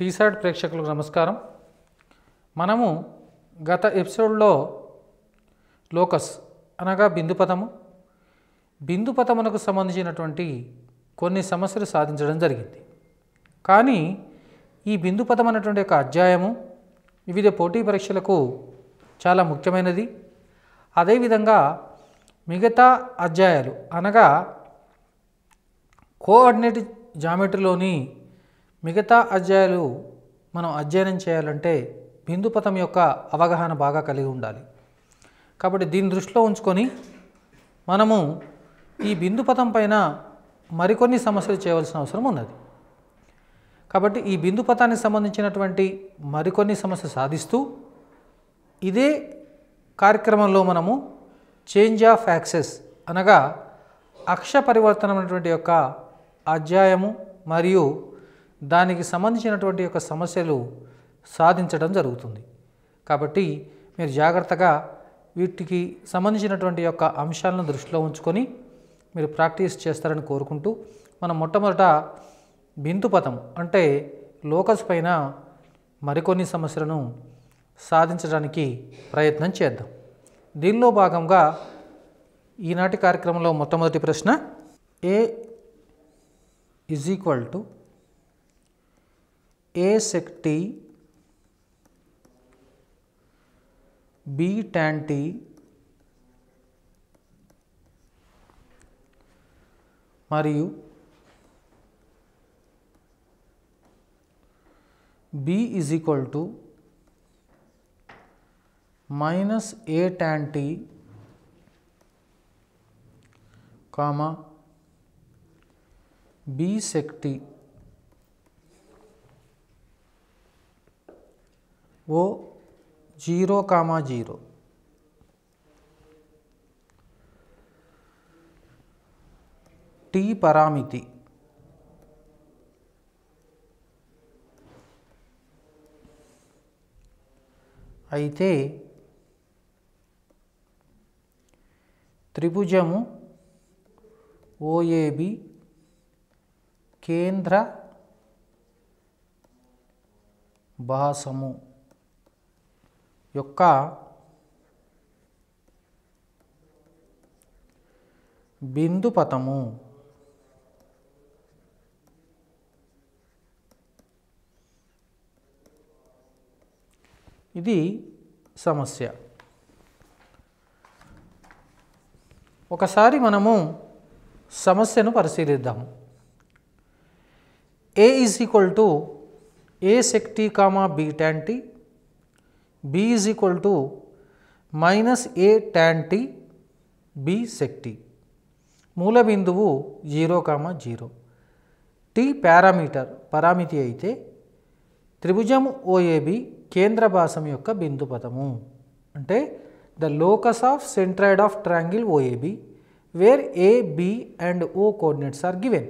టీసాట్ ప్రేక్షకులకు నమస్కారం. మనము గత ఎపిసోడ్లో లోకస్ అనగా బిందుపథమునకు సంబంధించినటువంటి కొన్ని సమస్యలు సాధించడం జరిగింది. కానీ ఈ బిందుపథం అనేటువంటి ఒక అధ్యాయము వివిధ పోటీ పరీక్షలకు చాలా ముఖ్యమైనది. అదేవిధంగా మిగతా అధ్యాయాలు అనగా కోఆర్డినేట్ జామెట్రీలోని మిగతా అధ్యాయాలు మనం అధ్యయనం చేయాలంటే బిందుపథం యొక్క అవగాహన బాగా కలిగి ఉండాలి. కాబట్టి దీన్ని దృష్టిలో ఉంచుకొని మనము ఈ బిందుపథం పైన మరికొన్ని సమస్యలు చేయవలసిన అవసరం ఉన్నది. కాబట్టి ఈ బిందుపథానికి సంబంధించినటువంటి మరికొన్ని సమస్యలు సాధిస్తూ ఇదే కార్యక్రమంలో మనము చేంజ్ ఆఫ్ యాక్సెస్ అనగా అక్ష పరివర్తనం అనేటువంటి యొక్క అధ్యాయము మరియు దానికి సంబంధించినటువంటి యొక్క సమస్యలు సాధించడం జరుగుతుంది. కాబట్టి మీరు జాగ్రత్తగా వీటికి సంబంధించినటువంటి యొక్క అంశాలను దృష్టిలో ఉంచుకొని మీరు ప్రాక్టీస్ చేస్తారని కోరుకుంటూ మనం మొట్టమొదట బిందుపథం అంటే లోకస్ పైన మరికొన్ని సమస్యలను సాధించడానికి ప్రయత్నం చేద్దాం. దీనిలో భాగంగా ఈనాటి కార్యక్రమంలో మొట్టమొదటి ప్రశ్న A = A sec t B tan t మరియు B = -A tan t B sec t O 0, 0 t పరామితి అయితే త్రిభుజము OAB కేంద్ర భాసము యొక్క బిందుపథము ఇది సమస్య. ఒకసారి మనము సమస్యను పరిశీలిద్దాము. A = A sec t, B tan t, B = -A tan t, B sec t. మూల బిందువు 0, 0. t పరామితి అయితే త్రిభుజం OAB కేంద్ర భాసం యొక్క బిందుపథము అంటే the locus of centroid of triangle OAB where A, B and O coordinates are given.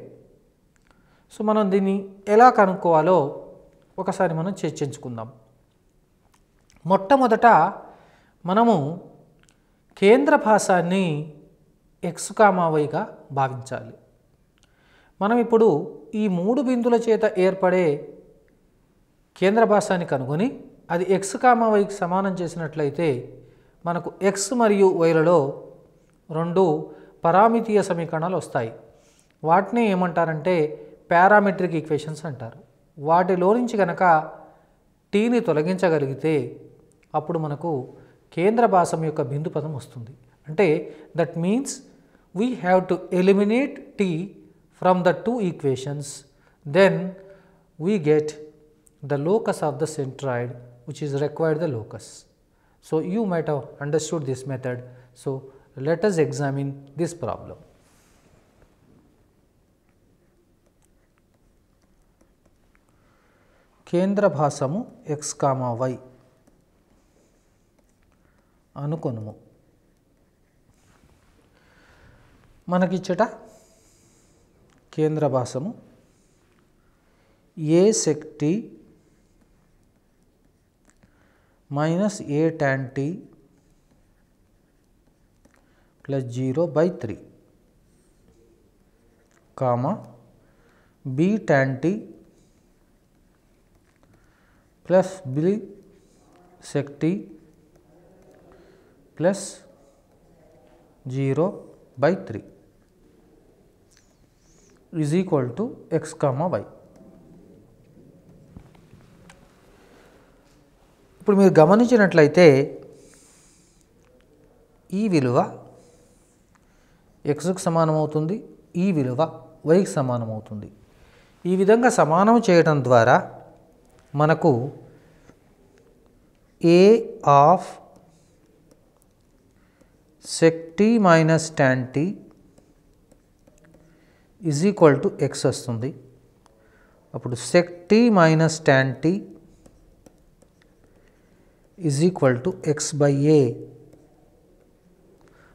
So మనం దీన్ని ఎలా కనుక్కోవాలో ఒకసారి మనం చర్చించుకుందాం. మొట్టమొదట మనము కేంద్ర భాసాన్ని x, yగా భావించాలి. మనం ఇప్పుడు ఈ మూడు బిందువుల చేత ఏర్పడే కేంద్ర భాసాన్ని కనుగొని అది x, yకి సమానం చేసినట్లయితే మనకు x మరియు yలలో రెండు పరామితీయ సమీకరణాలు వస్తాయి. వాటిని ఏమంటారంటే పారామెట్రిక్ ఈక్వేషన్స్ అంటారు. వాటిలో నుంచి కనుక టీని తొలగించగలిగితే అప్పుడు మనకు కేంద్ర భాసం యొక్క బిందుపథం వస్తుంది. అంటే that means we have to eliminate T from the two equations, then we get the locus of the centroid which is required the locus. So you might have understood this method. So let us examine this problem. కేంద్ర భాసము x, y అనుకొనుము. మనకిచ్చట కేంద్ర భాసము A sec t -A tan t plus 0/3 comma b tan t plus b sec t plus 0/3 is equal to x, y. ఇప్పుడు మీరు గమనించినట్లయితే ఈ విలువ xకు సమానం అవుతుంది, ఈ విలువ yకి సమానం అవుతుంది. ఈ విధంగా సమానం చేయడం ద్వారా మనకు a of sec t minus tan t is equal to x వస్తుంది. అప్పుడు sec t minus tan t is equal to x/a.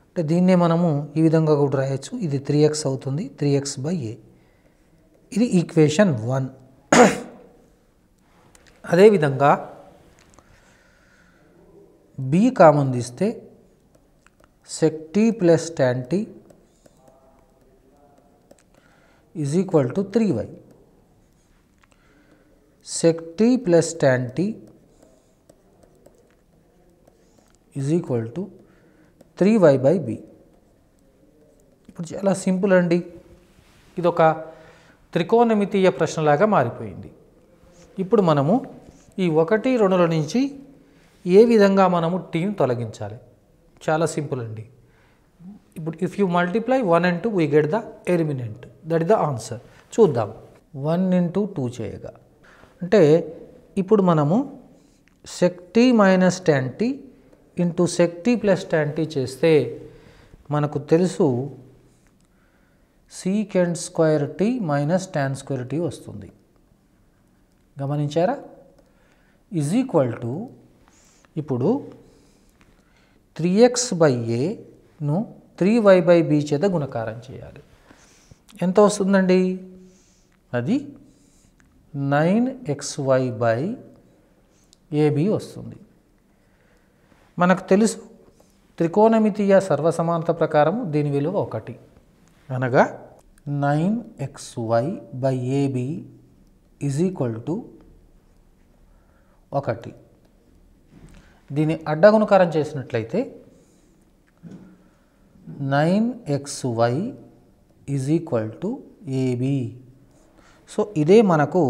అంటే దీన్నే మనము ఈ విధంగా కూడా రాయొచ్చు. ఇది 3x అవుతుంది, 3x/a. ఇది ఈక్వేషన్ 1. అదేవిధంగా b కామన్ తీస్తే sec t plus tan t is equal to 3y. sec t plus tan t is equal to 3y/b. ఇప్పుడు చాలా సింపుల్ అండి. ఇది ఒక త్రికోణమితీయ ప్రశ్నలాగా మారిపోయింది. ఇప్పుడు మనము ఈ 1, 2ల నుంచి ఏ విధంగా మనము టీని తొలగించాలి? చాలా సింపుల్ అండి. ఇప్పుడు if you multiply 1 and 2 we get the element, that is the answer. చూద్దాం. 1 into 2 చేయగా అంటే ఇప్పుడు మనము sec t minus tan t into sec t plus tan t చేస్తే మనకు తెలుసు secant square t minus tan square t వస్తుంది. గమనించారా? ఈజ్ ఈక్వల్ టు ఇప్పుడు 3x/aను 3y/b చేత గుణకారం చేయాలి. ఎంత వస్తుందండి? అది 9xy/ab వస్తుంది. మనకు తెలుసు త్రికోణమితీయ సర్వసమానత ప్రకారం దీని విలువ 1, అనగా 9xy/ab ఈజ్ ఈక్వల్ టు 1. దీన్ని అడ్డగుణకారం చేసినట్లయితే 9xy is equal to ab. So ఇదే మనకు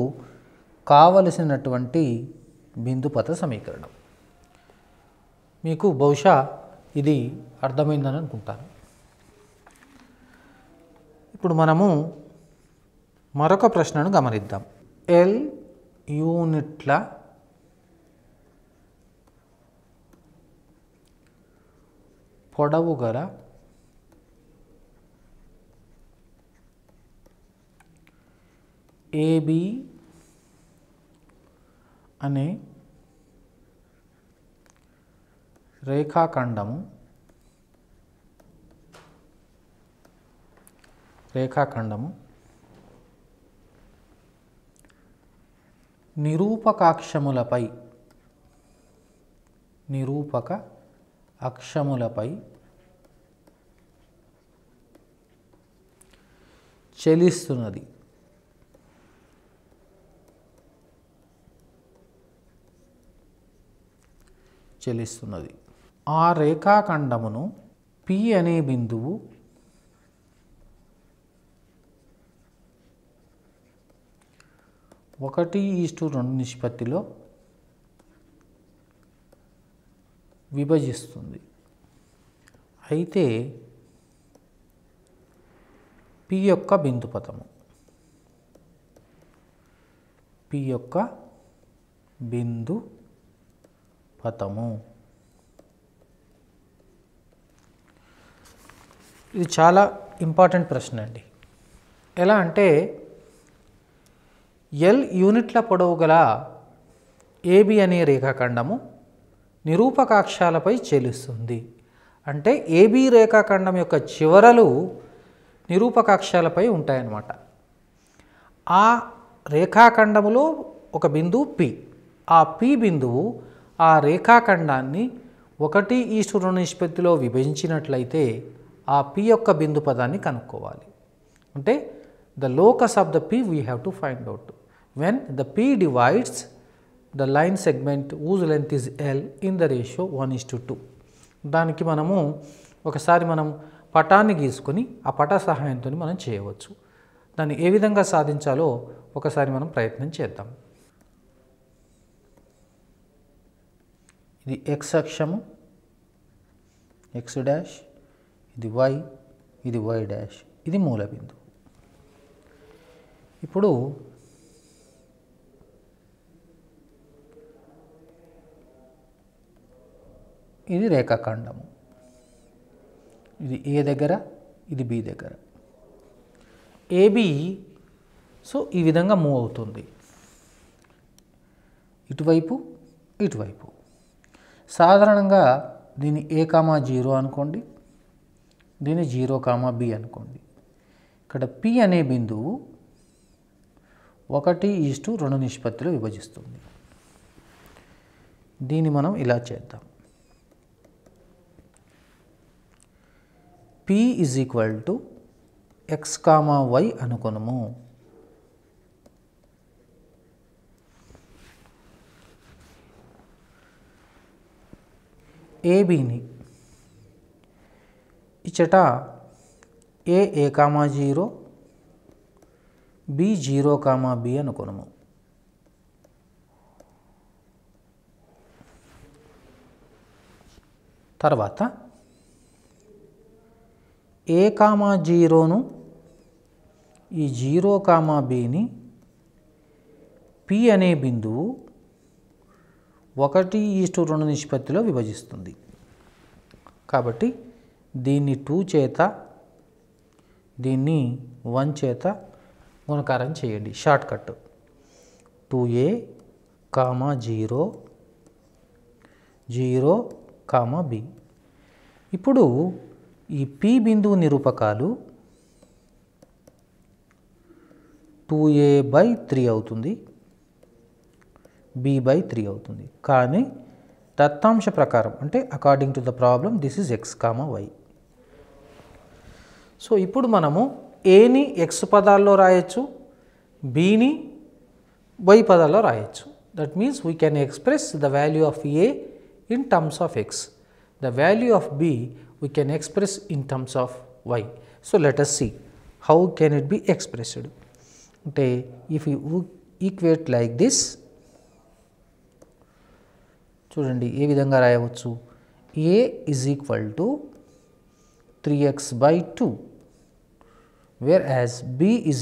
కావలసినటువంటి బిందుపథ సమీకరణం. మీకు బహుశా ఇది అర్థమైందని అనుకుంటాను. ఇప్పుడు మనము మరొక ప్రశ్నను గమనిద్దాం. L యూనిట్ల పొడవు గల AB అనే రేఖాఖండము నిరూపక అక్షములపై చలిస్తున్నది. ఆ రేఖాఖండమును P అనే బిందువు ఒకటి 1:2 నిష్పత్తిలో విభజిస్తుంది. అయితే P యొక్క బిందుపథము ఇది చాలా ఇంపార్టెంట్ ప్రశ్న అండి. ఎలా అంటే L యూనిట్ల పొడవు గల AB అనే రేఖాఖండము నిరూపకాక్షాలపై చెలుస్తుంది. అంటే AB రేఖాఖండం యొక్క చివరలు నిరూపకాక్షాలపై ఉంటాయన్నమాట. ఆ రేఖాఖండములో ఒక బిందువు P. ఆ P బిందువు ఆ రేఖాఖండాన్ని 1:2 నిష్పత్తిలో విభజించినట్లయితే ఆ P యొక్క బిందు పదాన్ని కనుక్కోవాలి. అంటే the locus of the P we have to find out. When the P divides the line segment whose length is L in the ratio 1:2. దానికి మనము ఒకసారి మనం పటాన్ని గీసుకొని ఆ పట సహాయంతో మనం చేయవచ్చు. దాన్ని ఏ విధంగా సాధించాలో ఒకసారి మనం ప్రయత్నం చేద్దాం. ఇది x అక్షము, x డాష్, ఇది y, ఇది y డాష్, ఇది మూల బిందువు. ఇప్పుడు ఇది రేఖాఖండము, ఇది ఏ దగ్గర, ఇది బి దగ్గర. ఏబి సో ఈ విధంగా మూవ్ అవుతుంది, ఇటువైపు ఇటువైపు. సాధారణంగా దీన్ని a,0 అనుకోండి, దీన్ని 0,b అనుకోండి. ఇక్కడ p అనే బిందువు 1:2 నిష్పత్తిలో విభజిస్తుంది. దీన్ని మనం ఇలా చేద్దాం. p = x, y అనుకొనుము. ఏబిని ఇచ్చట a,0, b 0,b అనుకొనుము. తర్వాత a,0ను ఈ 0,bని p అనే బిందువు 1:2 నిష్పత్తిలో విభజిస్తుంది. కాబట్టి దీన్ని 2 చేత, దీన్ని 1 చేత గుణకారం చేయండి. Short cut 2a, 0, 0, b. ఇప్పుడు ఈ p బిందువు నిరూపకాలు 2a/3 అవుతుంది, b/3 అవుతుంది. కానీ దత్తాంశ ప్రకారం అంటే according to the problem this is x, y. So ఇప్పుడు మనము ఏని x పదాల్లో రాయొచ్చు, బిని y పదాల్లో రాయొచ్చు. That means we can express the value of a in terms of x, the value of b we can express in terms of y. So let us see how can it be expressed. అంటే if you equate like this, చూడండి ఏ విధంగా రాయవచ్చు. a = 3x/2 whereas b =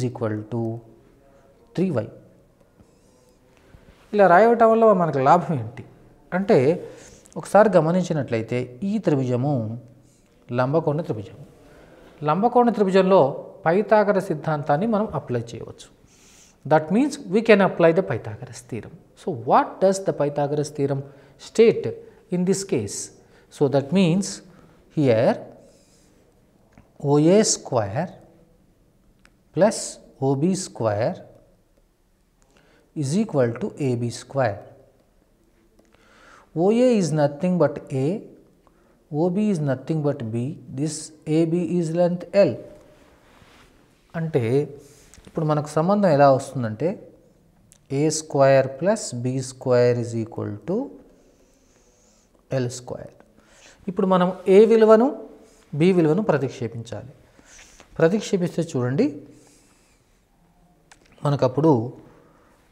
3y. ఇలా రాయటం వల్ల మనకు లాభం ఏంటి అంటే, ఒకసారి గమనించినట్లయితే ఈ త్రిభుజము లంబకోణ త్రిభుజం. లంబకోణ త్రిభుజంలో పైథాగరస్ సిద్ధాంతాన్ని మనం అప్లై చేయవచ్చు. That means we can apply the Pythagoras theorem. So what does the Pythagoras theorem state in this case? So that means here OA square plus OB square is equal to AB square. OA is nothing but A, OB is nothing but B, this AB is length L. అంటే ఇప్పుడు మనకు సంబంధం ఎలా వస్తుందంటే A square plus B square is equal to L square. ఇప్పుడు మనం A విలువను B విలువను ప్రతిక్షేపించాలి. ప్రతిక్షేపిస్తే చూడండి మనకప్పుడు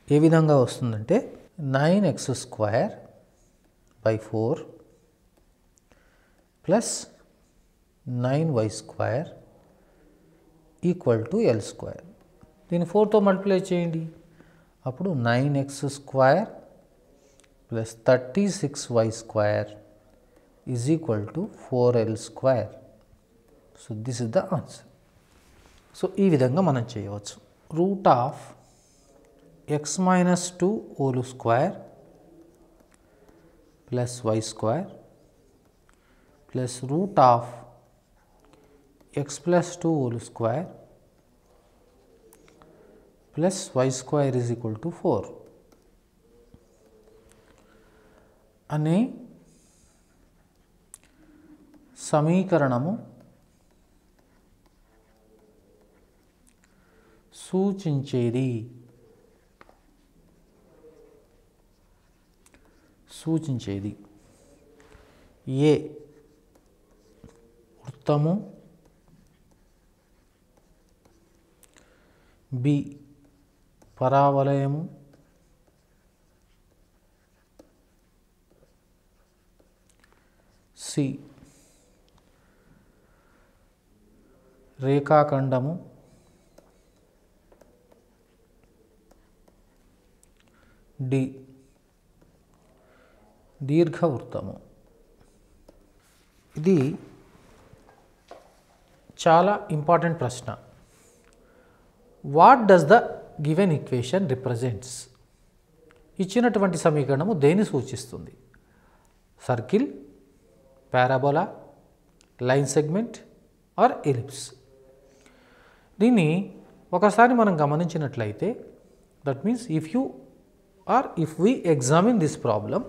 ఏ విధంగా వస్తుందంటే 9x² / 4 + 9y² = L². దీన్ని 4తో మల్టిప్లై చేయండి. అప్పుడు 9x² + 36y² = 4L². So this is the answer. So ఈ విధంగా మనం చేయవచ్చు. √(x - 2) whole square plus y² plus √(x + 2) whole square plus y² is equal to 4 అనే సమీకరణము సూచించేది. సూచించేది. ఏ వృత్తము, బి పరావలయము, సి రేఖాఖండము, డి దీర్ఘవృత్తము. ఇది చాలా ఇంపార్టెంట్ ప్రశ్న. What does the given equation represents? ఇచ్చినటువంటి సమీకరణము దేన్ని సూచిస్తుంది? Circle, parabola, line segment or ellipse? దీన్ని ఒకసారి మనం గమనించినట్లయితే, that means if we examine this problem,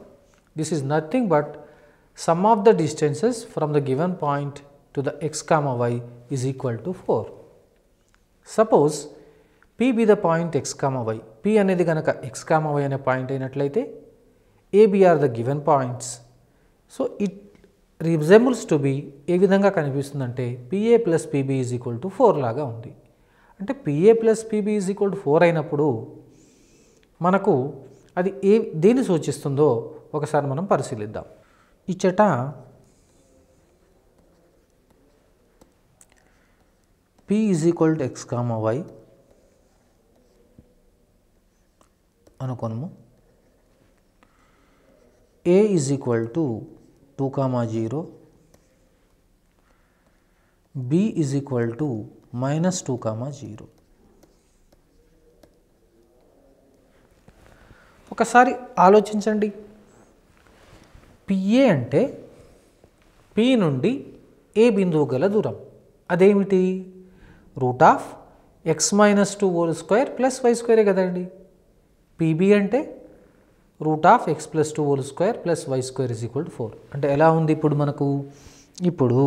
this is nothing but sum of the distances from the given point to the x comma y is equal to 4. Suppose P be the point x comma y, P అనేది గనక x comma y అనే point అయినట్లయితే A, B are the given points. So it resembles to be ఏ విధంగా కనిపిస్తుందంటే PA plus PB is equal to 4 లాగా ఉంది. అంటే PA plus PB is equal to 4 అయినప్పుడు మనకు అది దేన్ని సూచిస్తుందో ఒకసారి మనం పరిశీలిద్దాం. ఇచ్చట P is equal to x comma y అనుకోనము. A is equal to 2, 0. B is equal to minus 2, 0. ఒకసారి ఆలోచించండి. పిఏ అంటే పి నుండి ఏ బిందువు గల దూరం. అదేమిటి? √(x - 2) ప్లస్ y స్క్వేరే కదండి. పిబి అంటే √(x + 2) plus y square is equal to 4. అంటే ఎలా ఉంది ఇప్పుడు మనకు? ఇప్పుడు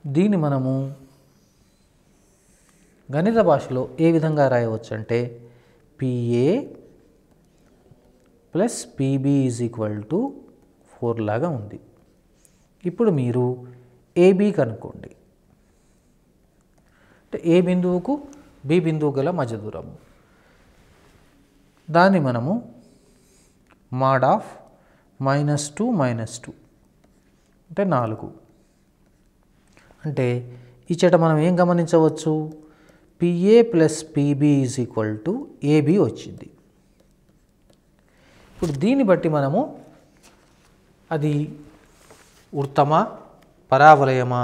దీన్ని మనము గణిత భాషలో ఏ విధంగా రాయవచ్చు అంటే PA plus PB is equal to 4 లాగా ఉంది. ఇప్పుడు మీరు ఏబి కనుక్కోండి. అంటే ఏ బిందువుకు బి బిందువు గల మధ్య దూరము. దాన్ని మనము mod of -2 - 2 అంటే 4. అంటే ఇచ్చట మనం ఏం గమనించవచ్చు? PA plus PB is equal to AB వచ్చింది. ఇప్పుడు దీన్ని బట్టి మనము అది వృత్తమా, పరావలయమా,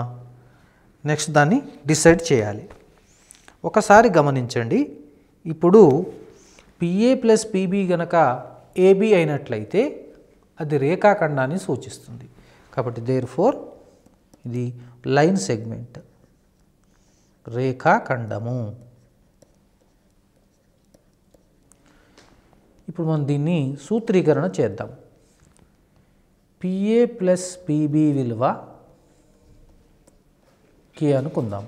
నెక్స్ట్ దాన్ని డిసైడ్ చేయాలి. ఒకసారి గమనించండి. ఇప్పుడు పిఏ ప్లస్ పిబి గనక ఏబి అయినట్లయితే అది రేఖాఖండాన్ని సూచిస్తుంది. కాబట్టి దేర్ఫోర్ ఇది లైన్ సెగ్మెంట్, రేఖాఖండము. ఇప్పుడు మనం దీన్ని సూత్రీకరణ చేద్దాం. పిఏ ప్లస్ పిబి విలువ కే అనుకుందాం.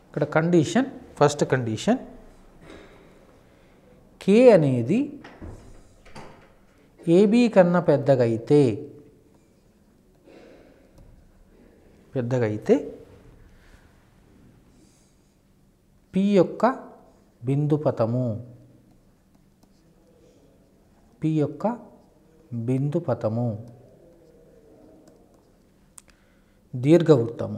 ఇక్కడ కండిషన్, ఫస్ట్ కండిషన్ కే అనేది ఏబి కన్నా పెద్దగా అయితే పి యొక్క బిందుపథము దీర్ఘవృత్తము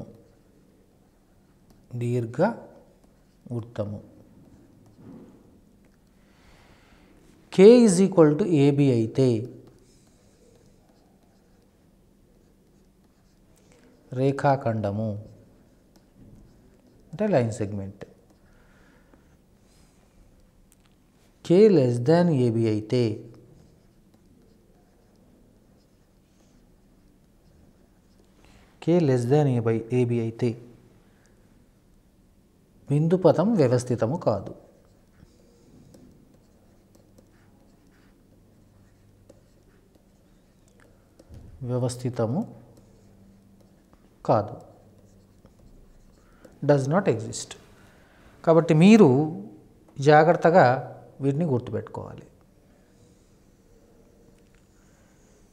కే ఈజ్ ఈక్వల్ టు ఏబి అయితే రేఖాఖండము అంటే లైన్ సెగ్మెంట్. కే లెస్ దాన్ ఏబి అయితే బిందుపథం వ్యవస్థితము కాదు. Does not exist. కాబట్టి మీరు జాగ్రత్తగా వీటిని గుర్తుపెట్టుకోవాలి.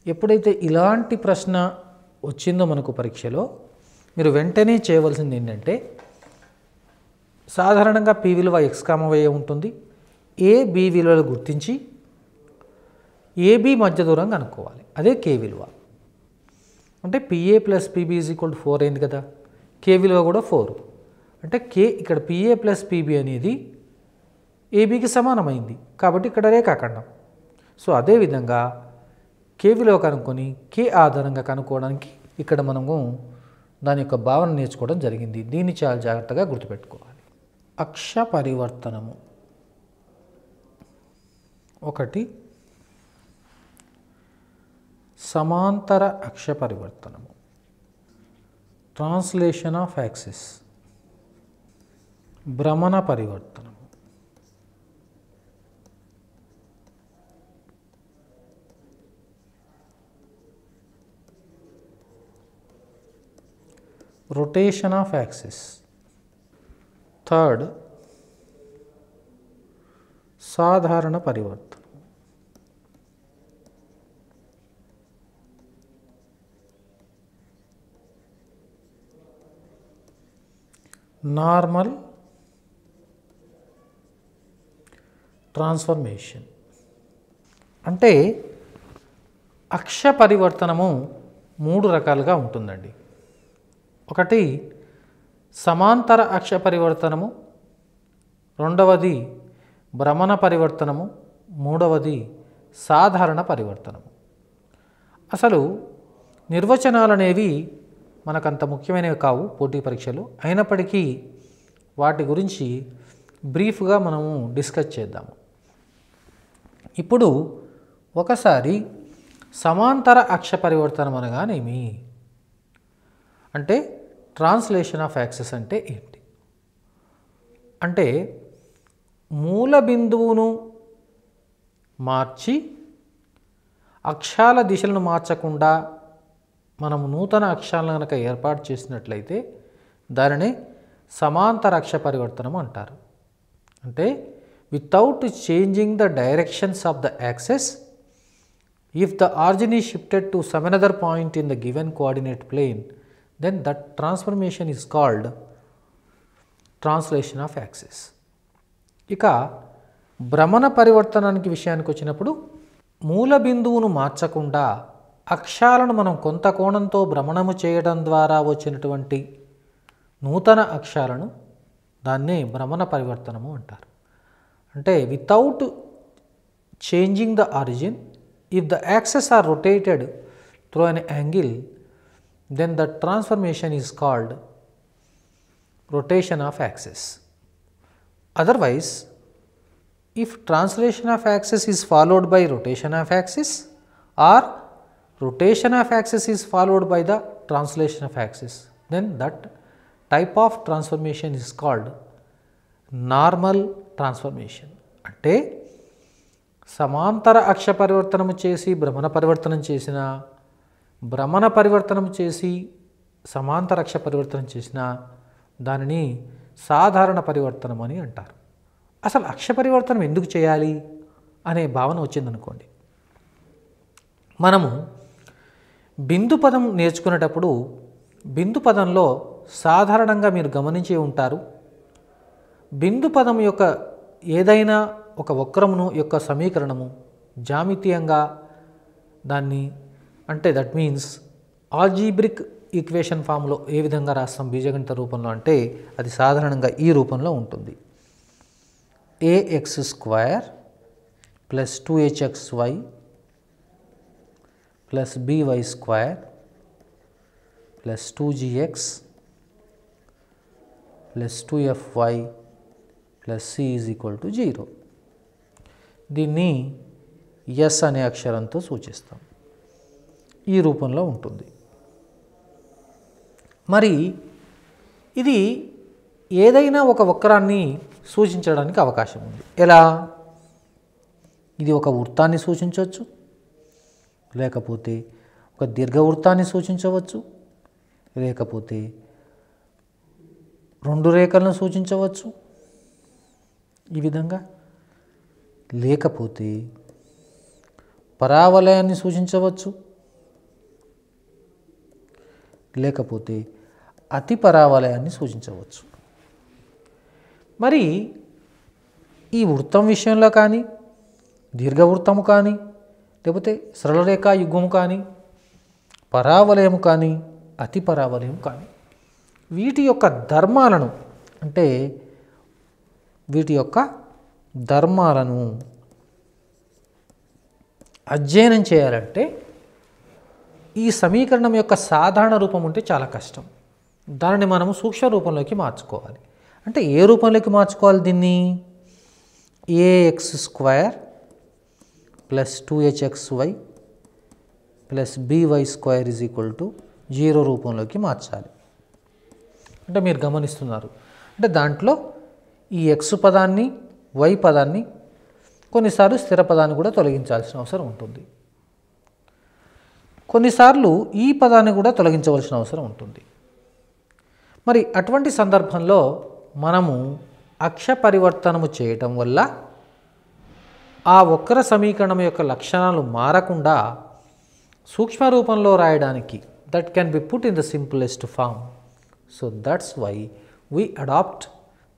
ఎప్పుడైతే ఇలాంటి ప్రశ్న వచ్చిందో మనకు పరీక్షలో మీరు వెంటనే చేయవలసింది ఏంటంటే సాధారణంగా పి విలువ ఎక్స్ కామ వై ఉంటుంది. ఏ బి విలువలు గుర్తించి ఏబి మధ్య దూరం కనుక్కోవాలి. అదే కే విలువ. అంటే PA plus PB is equal to 4 అయింది కదా. కే విలువ కూడా 4. అంటే కే ఇక్కడ పిఏ ప్లస్ పిబి అనేది ఏబికి సమానమైంది కాబట్టి ఇక్కడ రేఖాఖండం. సో అదేవిధంగా కే విలువ కనుక్కొని కే ఆధారంగా కనుక్కోవడానికి ఇక్కడ మనము దాని యొక్క భావన నేర్చుకోవడం జరిగింది. దీన్ని చాలా జాగ్రత్తగా గుర్తుపెట్టుకోవాలి. అక్ష పరివర్తనము ఒకటి, సమాంతర అక్ష పరివర్తనము, ట్రాన్స్లేషన్ ఆఫ్ యాక్సిస్, భ్రమణ పరివర్తనము, rotation of axis. Third, సాధారణ పరివర్తన. Normal transformation. అంటే అక్ష పరివర్తనము 3 రకాలుగా ఉంటుందండి. ఒకటి సమాంతర అక్ష పరివర్తనము, రెండవది భ్రమణ పరివర్తనము, మూడవది సాధారణ పరివర్తనము. అసలు నిర్వచనాలు అనేవి మనకంత ముఖ్యమైనవి కావు పోటీ పరీక్షలు. అయినప్పటికీ వాటి గురించి బ్రీఫ్గా మనము డిస్కస్ చేద్దాము. ఇప్పుడు ఒకసారి సమాంతర అక్ష పరివర్తనం అనగానేమి, అంటే ట్రాన్స్లేషన్ ఆఫ్ యాక్సిస్ అంటే ఏంటి? అంటే మూల బిందువును మార్చి అక్షాల దిశలను మార్చకుండా మనము నూతన అక్షాలను కనుక ఏర్పాటు చేసినట్లయితే దానిని సమాంతర అక్ష పరివర్తనం అంటారు. అంటే without changing the directions of the axis, if the origin is shifted to some another point in the given coordinate plane, then that transformation is called translation of axis. ఇక భ్రమణ పరివర్తనానికి విషయానికి వచ్చినప్పుడు మూల బిందువును మార్చకుండా అక్షాలను మనం కొంత కోణంతో భ్రమణము చేయడం ద్వారా వచ్చినటువంటి నూతన అక్షాలను దాన్నే భ్రమణ పరివర్తనము అంటారు. అంటే without changing the origin, if the axes are rotated through an angle, then the transformation is called rotation of axis. Otherwise, if translation of axis is followed by rotation of axis, or rotation of axis is followed by the translation of axis, then that type of transformation is called normal transformation. అంటే సమాంతర అక్ష పరివర్తనము చేసి భ్రమణ పరివర్తనం చేసిన, భ్రమణ పరివర్తనం చేసి సమాంతర అక్ష పరివర్తనం చేసిన దానిని సాధారణ పరివర్తనం అని అంటారు. అసలు అక్ష పరివర్తనం ఎందుకు చేయాలి అనే భావన వచ్చిందనుకోండి. మనము బిందు పదం నేర్చుకునేటప్పుడు బిందు పదంలో సాధారణంగా మీరు గమనించి ఉంటారు, బిందు పదం యొక్క ఏదైనా ఒక వక్రమును యొక్క సమీకరణము జామితీయంగా దాన్ని, అంటే దట్ మీన్స్ ఆల్జీబ్రిక్ ఈక్వేషన్ ఫామ్లో ఏ విధంగా రాస్తాం బీజగణిత రూపంలో అంటే అది సాధారణంగా ఈ రూపంలో ఉంటుంది. ax² plus 2hxy plus by² plus 2gx plus 2fy plus c is equal to 0. దీన్ని ఎస్ అనే అక్షరంతో సూచిస్తాం. ఈ రూపంలో ఉంటుంది. మరి ఇది ఏదైనా ఒక వక్రాన్ని సూచించడానికి అవకాశం ఉంది. ఎలా? ఇది ఒక వృత్తాన్ని సూచించవచ్చు, లేకపోతే ఒక దీర్ఘవృత్తాన్ని సూచించవచ్చు, లేకపోతే 2 రేఖలను సూచించవచ్చు ఈ విధంగా, లేకపోతే పరావలయాన్ని సూచించవచ్చు, లేకపోతే అతి పరావలయాన్ని సూచించవచ్చు. మరి ఈ వృత్తం విషయంలో కానీ, దీర్ఘవృత్తము కానీ, లేకపోతే సరళరేఖా యుగ్మము కానీ, పరావలయము కానీ, అతి పరావలయం కానీ, వీటి యొక్క ధర్మాలను అంటే వీటి యొక్క ధర్మాలను అధ్యయనం చేయాలంటే ఈ సమీకరణం యొక్క సాధారణ రూపం ఉంటే చాలా కష్టం. దానిని మనము సూక్ష్మ రూపంలోకి మార్చుకోవాలి. అంటే ఏ రూపంలోకి మార్చుకోవాలి దీన్ని? ax² plus 2hxy plus by² 0 రూపంలోకి మార్చాలి. అంటే మీరు గమనిస్తున్నారు, అంటే దాంట్లో ఈ x పదాన్ని y పదాన్ని కొన్నిసార్లు స్థిర పదాన్ని కూడా తొలగించాల్సిన అవసరం ఉంటుంది. కొన్నిసార్లు ఈ పదాన్ని కూడా తొలగించవలసిన అవసరం ఉంటుంది. మరి అటువంటి సందర్భంలో మనము అక్ష పరివర్తనము చేయటం వల్ల ఆ వక్ర సమీకరణం యొక్క లక్షణాలు మారకుండా సూక్ష్మ రూపంలో రాయడానికి that can be put in the simplest form. So that's why we adopt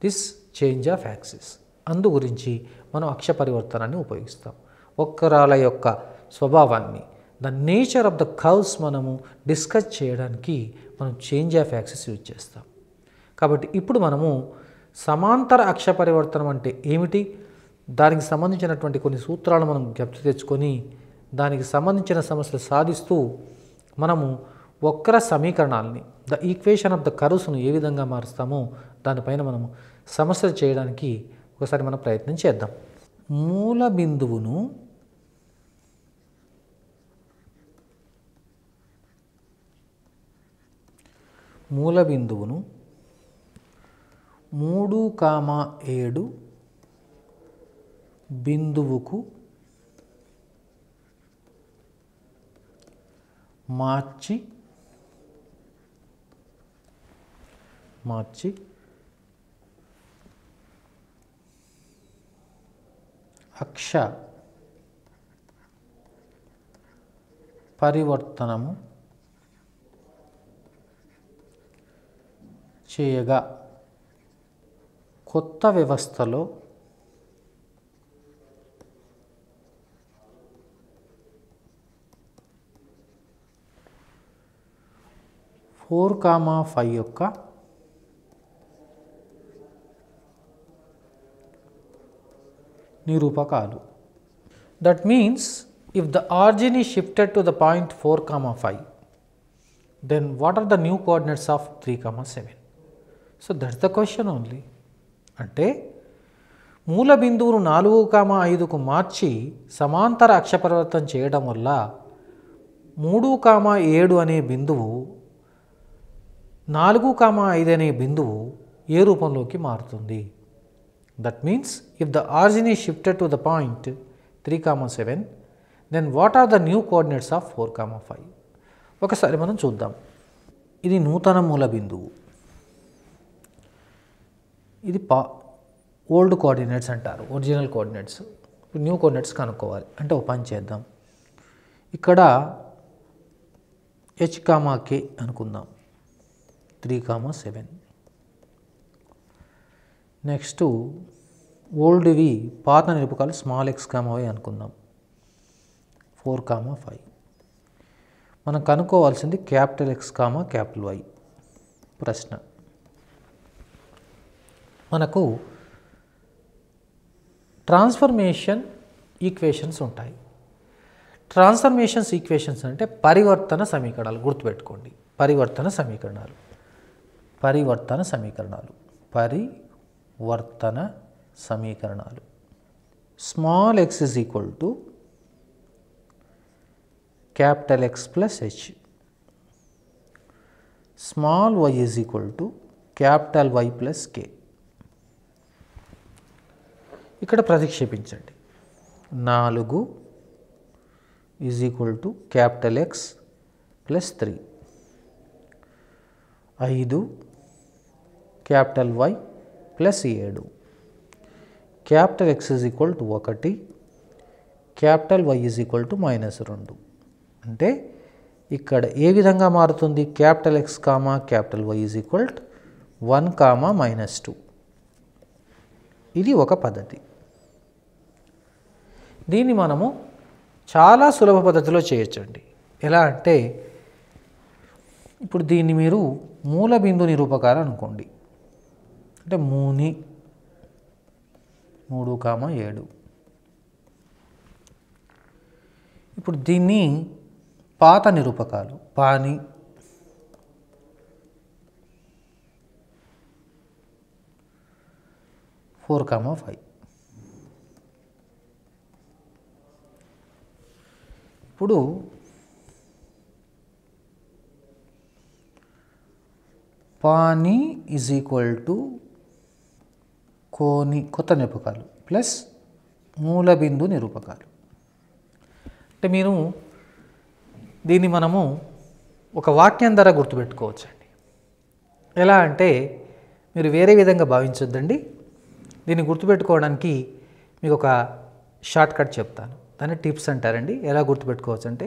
this change of axis. అందు గురించి మనం అక్ష పరివర్తనాన్ని ఉపయోగిస్తాం. వక్రాల యొక్క స్వభావాన్ని, the nature of the curves మనము డిస్కస్ చేయడానికి మనం చేంజ్ ఆఫ్ యాక్సిస్ యూజ్ చేస్తాం. కాబట్టి ఇప్పుడు మనము సమాంతర అక్ష పరివర్తనం అంటే ఏమిటి, దానికి సంబంధించినటువంటి కొన్ని సూత్రాలు మనం జ్ఞప్తి తెచ్చుకొని దానికి సంబంధించిన సమస్యలు సాధిస్తూ మనము వక్ర సమీకరణాలని, ద ఈక్వేషన్ ఆఫ్ ద కర్వ్స్ను ఏ విధంగా మారుస్తామో దానిపైన మనము సమస్యలు చేయడానికి ఒకసారి మనం ప్రయత్నం చేద్దాం. మూల బిందువును మూల బిందువును 3,7 బిందువుకు మార్చి అక్ష పరివర్తనము చేయగా కొత్త వ్యవస్థలో ఫోర్ కామా 5 యొక్క నిరూపకాలు. That means if the origin is shifted to the point 4,5, then what are the new coordinates of 3,7? So that's the question only. అంటే మూల బిందువును 4,5కు మార్చి సమాంతర అక్ష పరివర్తన చేయడం వల్ల 3,7 అనే బిందువు 4,5 అనే బిందువు ఏ రూపంలోకి మారుతుంది. That means if the origin is shifted to the point 3,7, then what are the new coordinates of 4,5? ఒకసారి మనం చూద్దాం. ఇది నూతన మూల బిందువు, ఇది ఓల్డ్ కోఆర్డినేట్స్ అంటారు, ఒరిజినల్ కోఆర్డినేట్స్. న్యూ కోఆర్డినేట్స్ కనుక్కోవాలి అంటే ఒక పని చేద్దాం. ఇక్కడ h,k అనుకుందాం, 3,7. నెక్స్ట్ ఓల్డ్వి పాత నిరూపకాలు స్మాల్ x, y అనుకుందాం, 4,5. మనం కనుక్కోవాల్సింది క్యాపిటల్ X, క్యాపిటల్ Y. ప్రశ్న, మనకు ట్రాన్స్ఫర్మేషన్ ఈక్వేషన్స్ ఉంటాయి. ట్రాన్స్ఫర్మేషన్స్ ఈక్వేషన్స్ అంటే పరివర్తన సమీకరణాలు. గుర్తుపెట్టుకోండి, పరివర్తన సమీకరణాలు. Small x is equal to capital X plus H. Small y is equal to capital Y plus K. ఇక్కడ ప్రతిక్షేపించండి. 4 is equal to capital X plus 3. 5 capital Y plus 7. Capital X is equal to 1, capital Y is equal to -2. అంటే ఇక్కడ ఏ విధంగా మారుతుంది? Capital X comma capital Y is equal 1 comma -2. ఇది ఒక పద్ధతి. దీన్ని మనము చాలా సులభ పద్ధతిలో చేయొచ్చండి. ఎలా అంటే ఇప్పుడు దీన్ని మీరు మూల బిందు నిరూపకాలు అనుకోండి. అంటే 3,7. ఇప్పుడు దీన్ని పాత నిరూపకాలు పాని 4,5. ఇప్పుడు పాని ఈజ్ ఈక్వల్ టు కోని కొత్త నిరూపకాలు ప్లస్ మూల బిందు నిరూపకాలు. అంటే మీరు దీన్ని మనము ఒక వాక్యం ద్వారా గుర్తుపెట్టుకోవచ్చండి. ఎలా అంటే మీరు వేరే విధంగా భావించొద్దండి. దీన్ని గుర్తుపెట్టుకోవడానికి మీకు ఒక షార్ట్ కట్ చెప్తాను. దాన్ని టిప్స్ అంటారండి. ఎలా గుర్తుపెట్టుకోవచ్చు అంటే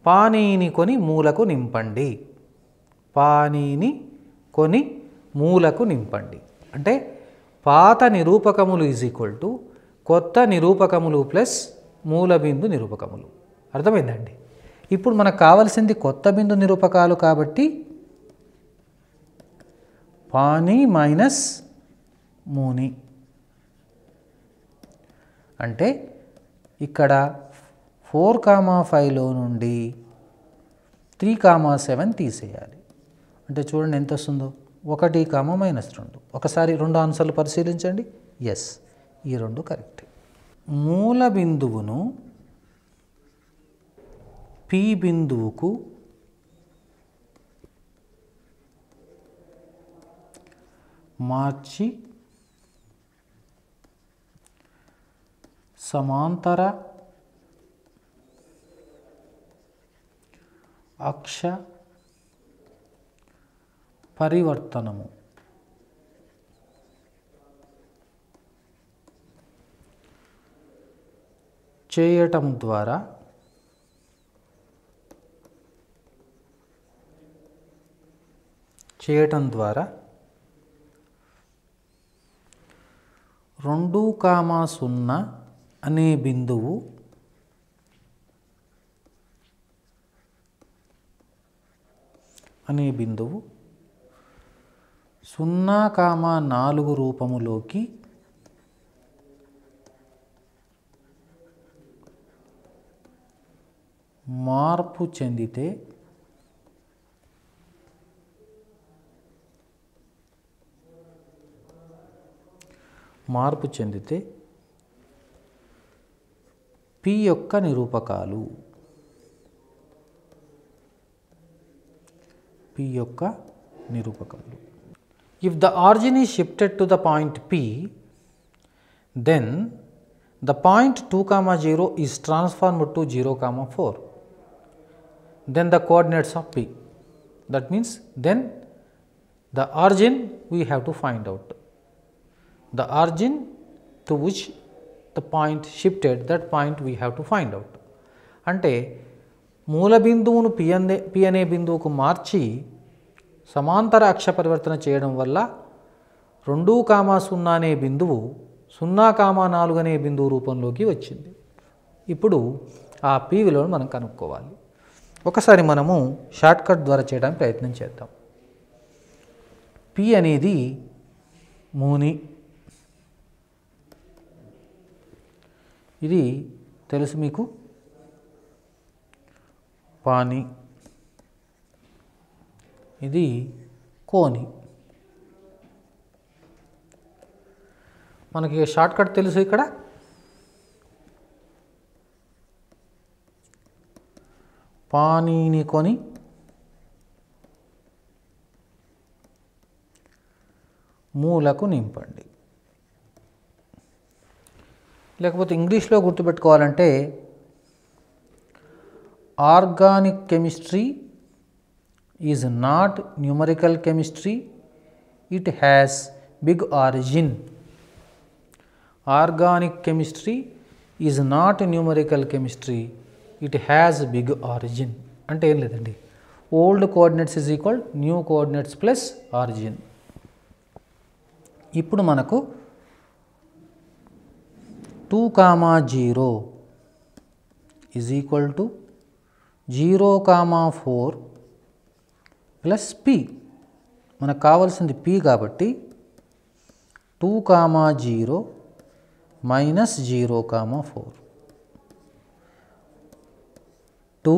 పానీని కొని మూలకు నింపండి. పానీని కొని మూలకు నింపండి. అంటే పాత నిరూపకములు ఈజ్ ఈక్వల్ టు కొత్త నిరూపకములు ప్లస్ మూల బిందు నిరూపకములు. అర్థమైందండి? ఇప్పుడు మనకు కావాల్సింది కొత్త బిందు నిరూపకాలు కాబట్టి పాని మైనస్ మూని. అంటే ఇక్కడ 4,5లో నుండి 3,7 తీసేయాలి. అంటే చూడండి ఎంత వస్తుందో 1,-2. ఒకసారి రెండు ఆన్సర్లు పరిశీలించండి. ఎస్, ఈ రెండు కరెక్ట్. మూల బిందువును పి బిందువుకు మార్చి సమాంతర అక్ష పరివర్తనము చేయటం ద్వారా చేయటం ద్వారా 2,0 అనే బిందువు అనే బిందువు 0,4 రూపములోకి మార్పు చెందితే పి యొక్క నిరూపకాలు If the origin is shifted to the point P, then the point 2,0 is transformed to 0,4. Then the coordinates of P. That means then the origin we have to find out. The origin to which the point shifted, that point we have to find out. అంటే మూల బిందువును P అనే బిందువుకు మార్చి సమాంతర అక్ష పరివర్తన చేయడం వల్ల 2,0 అనే బిందువు 0,4 అనే బిందువు రూపంలోకి వచ్చింది. ఇప్పుడు ఆ పి విలువను మనం కనుక్కోవాలి. ఒకసారి మనము షార్ట్కట్ ద్వారా చేయడానికి ప్రయత్నం చేద్దాం. పి అనేది మూని, ఇది తెలుసు మీకు, పాని, ఇది కోని. మనకి షార్ట్కట్ తెలుసు. ఇక్కడ పానీని కొని మూలకు నింపండి. లేకపోతే ఇంగ్లీష్లో గుర్తుపెట్టుకోవాలంటే organic chemistry is not numerical chemistry, it has big origin. Organic chemistry is not numerical chemistry, it has big origin. అంటే ఏం లేదండి, old coordinates is equal new coordinates plus origin. ఇప్పుడు మనకు 2, 0 is equal to 0, 4 plus P. మనకు కావాల్సింది P కాబట్టి 2, 0 minus 0, 4 2,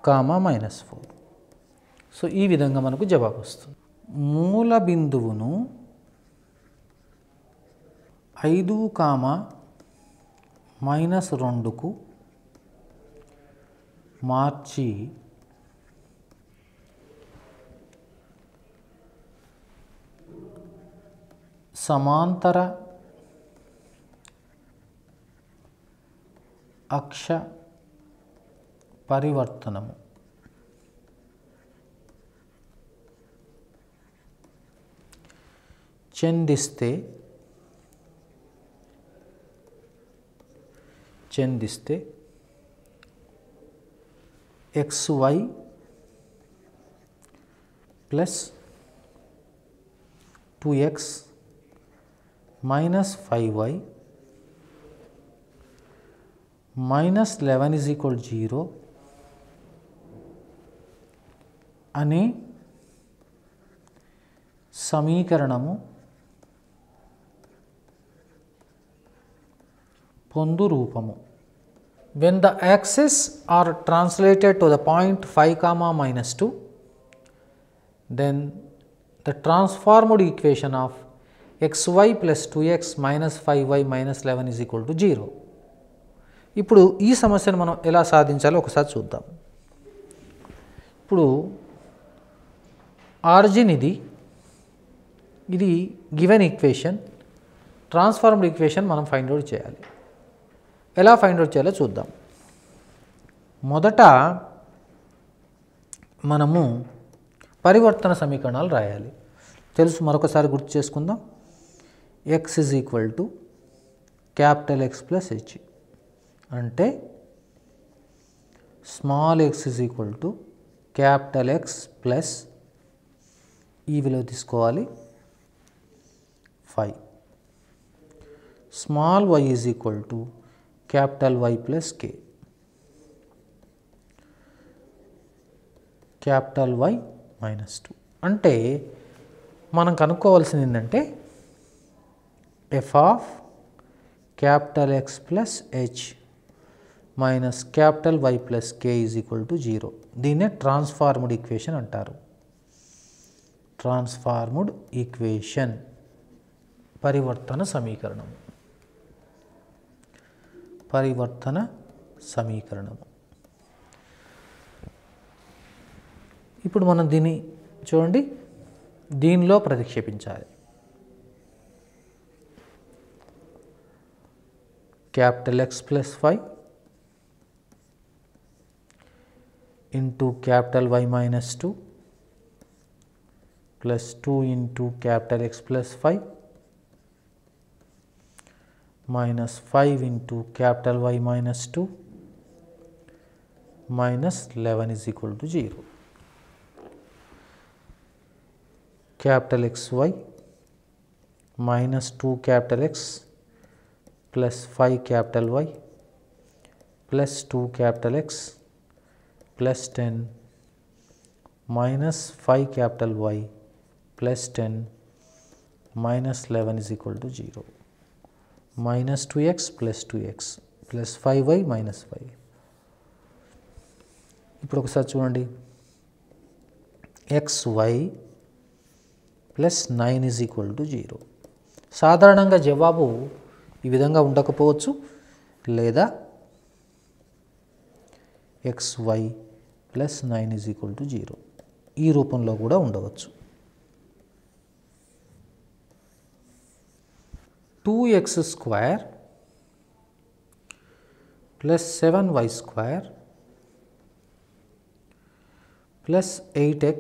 -4. So ఈ విధంగా మనకు జవాబు వస్తుంది. మూల బిందువును 5, -2కు మార్చి సమాంతర అక్ష పరివర్తనము చెందిస్తే xy plus 2x minus 5y minus 11 is equal 0 అనే సమీకరణము పొందు రూపము. When the axes are translated to the point 5, -2, then the transformed equation of xy plus 2x minus 5y minus 11 is equal to 0. ఇప్పుడు ఈ సమస్యను మనం ఎలా సాధించాలో ఒకసారి చూద్దాం. ఇప్పుడు ఆరిజిన్ ఇది గివెన్ ఈక్వేషన్, ట్రాన్స్ఫార్మ్డ్ ఈక్వేషన్ మనం ఫైండ్ అవుట్ చేయాలి. ఎలా ఫైండ్ అవుట్ చేయాలో చూద్దాం. మొదట మనము పరివర్తన సమీకరణాలు రాయాలి. తెలుసు, మరొకసారి గుర్తు చేసుకుందాం. x is equal to capital X plus h అంటే small x is equal to capital X plus ఈ విలువ తీసుకోవాలి 5. Small y is equal to capital Y plus k, capital Y minus 2. అంటే మనం కనుక్కోవాల్సింది ఏంటంటే f of capital X plus h minus capital Y plus k is equal to 0. దీన్నే transformed equation అంటారు. Transformed equation పరివర్తన సమీకరణం. ఇప్పుడు మనం దీన్ని చూడండి, దీనిలో ప్రతిక్షేపించాలి. Capital X plus 5 into capital Y minus 2 plus 2 into capital X plus 5 minus 5 into capital Y minus 2 minus 11 is equal to 0. Capital XY minus 2 capital X plus 5 capital Y plus 2 capital X plus 10 minus 5 capital Y plus 10 minus 11 is equal to 0. minus 2x plus 2x plus 5y minus 5. ఇప్పుడు ఒకసారి చూడండి, xy plus 9 is equal to 0. సాధారణంగా జవాబు ఈ విధంగా ఉండకపోవచ్చు, లేదా xy plus 9 is equal to 0 ఈ రూపంలో కూడా ఉండవచ్చు. 2x square plus 7y square plus 8x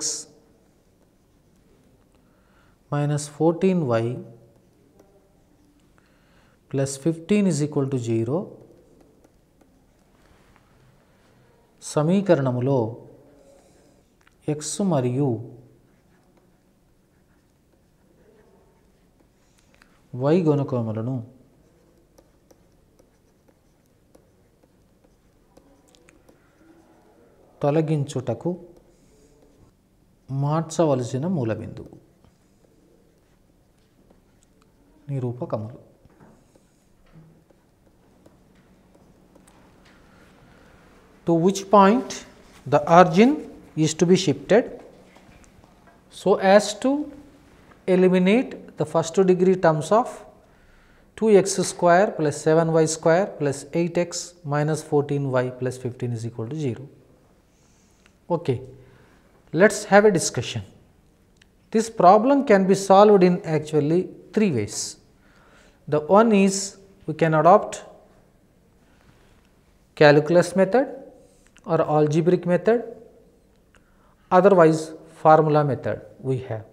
minus 14y plus 15 is equal to 0 సమీకరణములో x మరియు y గుణకములను తొలగించుటకు మార్చవలసిన మూలబిందువు నిరూపకములు. To which point the origin is to be shifted so as to eliminate the first degree terms of 2x square plus 7y square plus 8x minus 14y plus 15 is equal to 0. Okay, let's have a discussion. This problem can be solved in actually 3 ways. The one is we can adopt calculus method or algebraic method, otherwise formula method we have.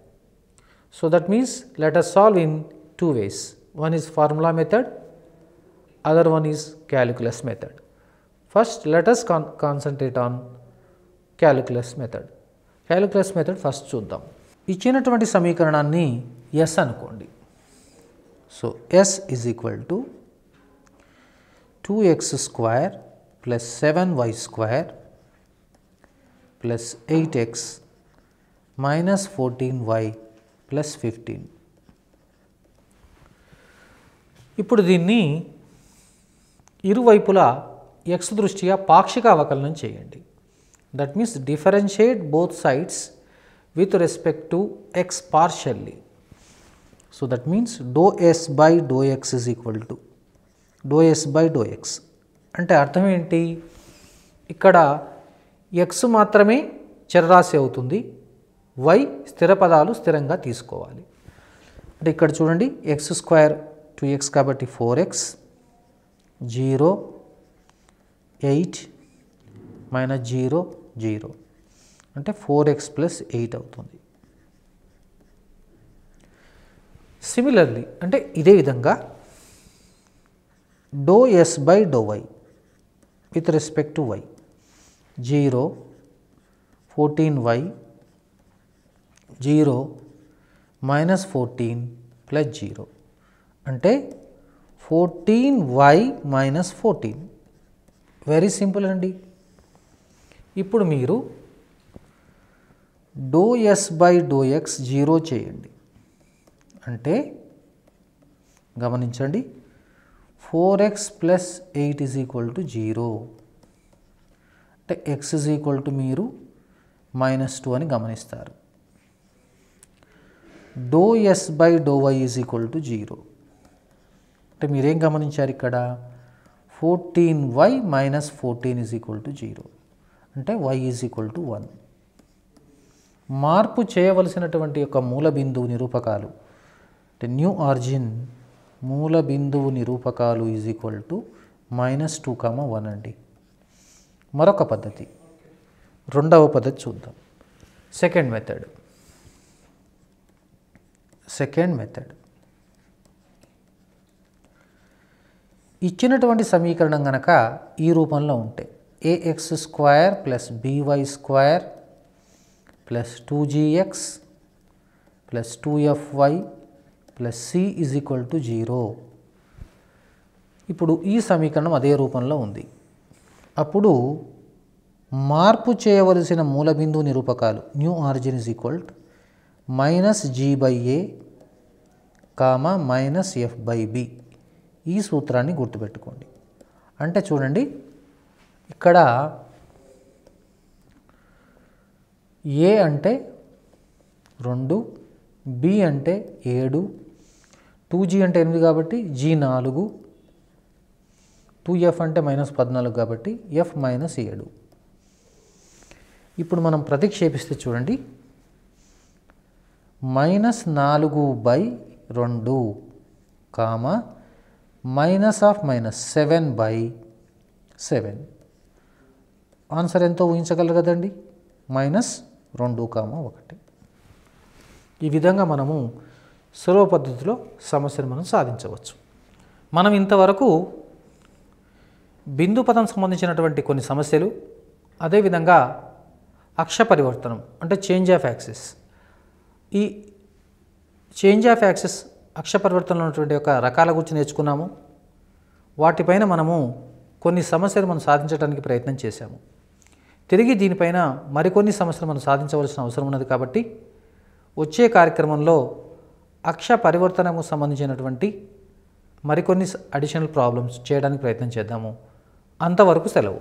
So that means let us solve in 2 ways. One is formula method, other one is calculus method. First let us concentrate on calculus method. Calculus method first చూద్దాం. ఇచ్చినటువంటి సమీకరణాన్ని s అనుకోండి. So s is equal to 2x square plus 7y square plus 8x minus 14y plus 15. ఇప్పుడు దీన్ని ఇరువైపులా x దృష్ట్యా పాక్షిక అవకలనం చేయండి. That means differentiate both sides with respect to x partially. So that means dou s by dou x is equal to dou s by dou x. అంటే అర్థం ఏంటి? ఇక్కడ x మాత్రమే చరరాశి అవుతుంది, y స్థిర పదాలు స్థిరంగా తీసుకోవాలి. అంటే ఇక్కడ చూడండి x స్క్వేర్ 2x కాబట్టి 4x 0 8 minus 0 0 అంటే 4x plus 8 అవుతుంది. సిమిలర్లీ అంటే ఇదే విధంగా do s by do y with respect to y 0 14y 0 minus 14 plus 0 అంటే 14y minus 14. వెరీ సింపుల్ అండి. ఇప్పుడు మీరు do s by do x 0 చేయండి. అంటే గమనించండి 4x plus 8 is equal to 0. అంటే x ఈజ్ ఈక్వల్ టు మీరు -2 అని గమనిస్తారు. Do s by do y is equal to 0. అంటే మీరేం గమనించారు ఇక్కడ 14y minus 14 is equal to 0. అంటే y ఈజ్ ఈక్వల్ టు 1. మార్పు చేయవలసినటువంటి యొక్క మూల బిందువు నిరూపకాలు అంటే న్యూ ఆరిజిన్ మూల బిందువు నిరూపకాలు ఈజ్ ఈక్వల్ టు -2, 1 అండి. మరొక పద్ధతి, రెండవ పద్ధతి చూద్దాం. సెకండ్ మెథడ్ ఇచ్చినటువంటి సమీకరణం గనక ఈ రూపంలో ఉంటే ax square plus by square plus 2gx plus 2fy plus c is equal to 0. ఇప్పుడు ఈ సమీకరణం అదే రూపంలో ఉంది. అప్పుడు మార్పు చేయవలసిన మూల బిందువు నిరూపకాలు new origin is equal to -g/a, -f/b. ఈ సూత్రాన్ని గుర్తుపెట్టుకోండి. అంటే చూడండి ఇక్కడ a అంటే 2, b అంటే 7, 2g అంటే 8 కాబట్టి g 4, 2f అంటే -14 కాబట్టి f -7. ఇప్పుడు మనం ప్రతిక్షేపిస్తే చూడండి -4/2 -7/7. ఆన్సర్ ఎంతో ఊహించగలరు కదండి, -2, 1. ఈ విధంగా మనము సులభ పద్ధతిలో సమస్యను మనం సాధించవచ్చు. మనం ఇంతవరకు బిందు పదం సంబంధించినటువంటి కొన్ని సమస్యలు, అదేవిధంగా అక్ష పరివర్తనం అంటే చేంజ్ ఆఫ్ యాక్సిస్. ఈ చేంజ్ ఆఫ్ యాక్సిస్ అక్ష పరివర్తనలో ఉన్నటువంటి ఒక రకాల గురించి నేర్చుకున్నాము. వాటిపైన మనము కొన్ని సమస్యలు మనం సాధించడానికి ప్రయత్నం చేశాము. తిరిగి దీనిపైన మరికొన్ని సమస్యలు మనం సాధించవలసిన అవసరం ఉన్నది. కాబట్టి వచ్చే కార్యక్రమంలో అక్ష పరివర్తనకు సంబంధించినటువంటి మరికొన్ని అడిషనల్ ప్రాబ్లమ్స్ చేయడానికి ప్రయత్నం చేద్దాము. అంతవరకు సెలవు.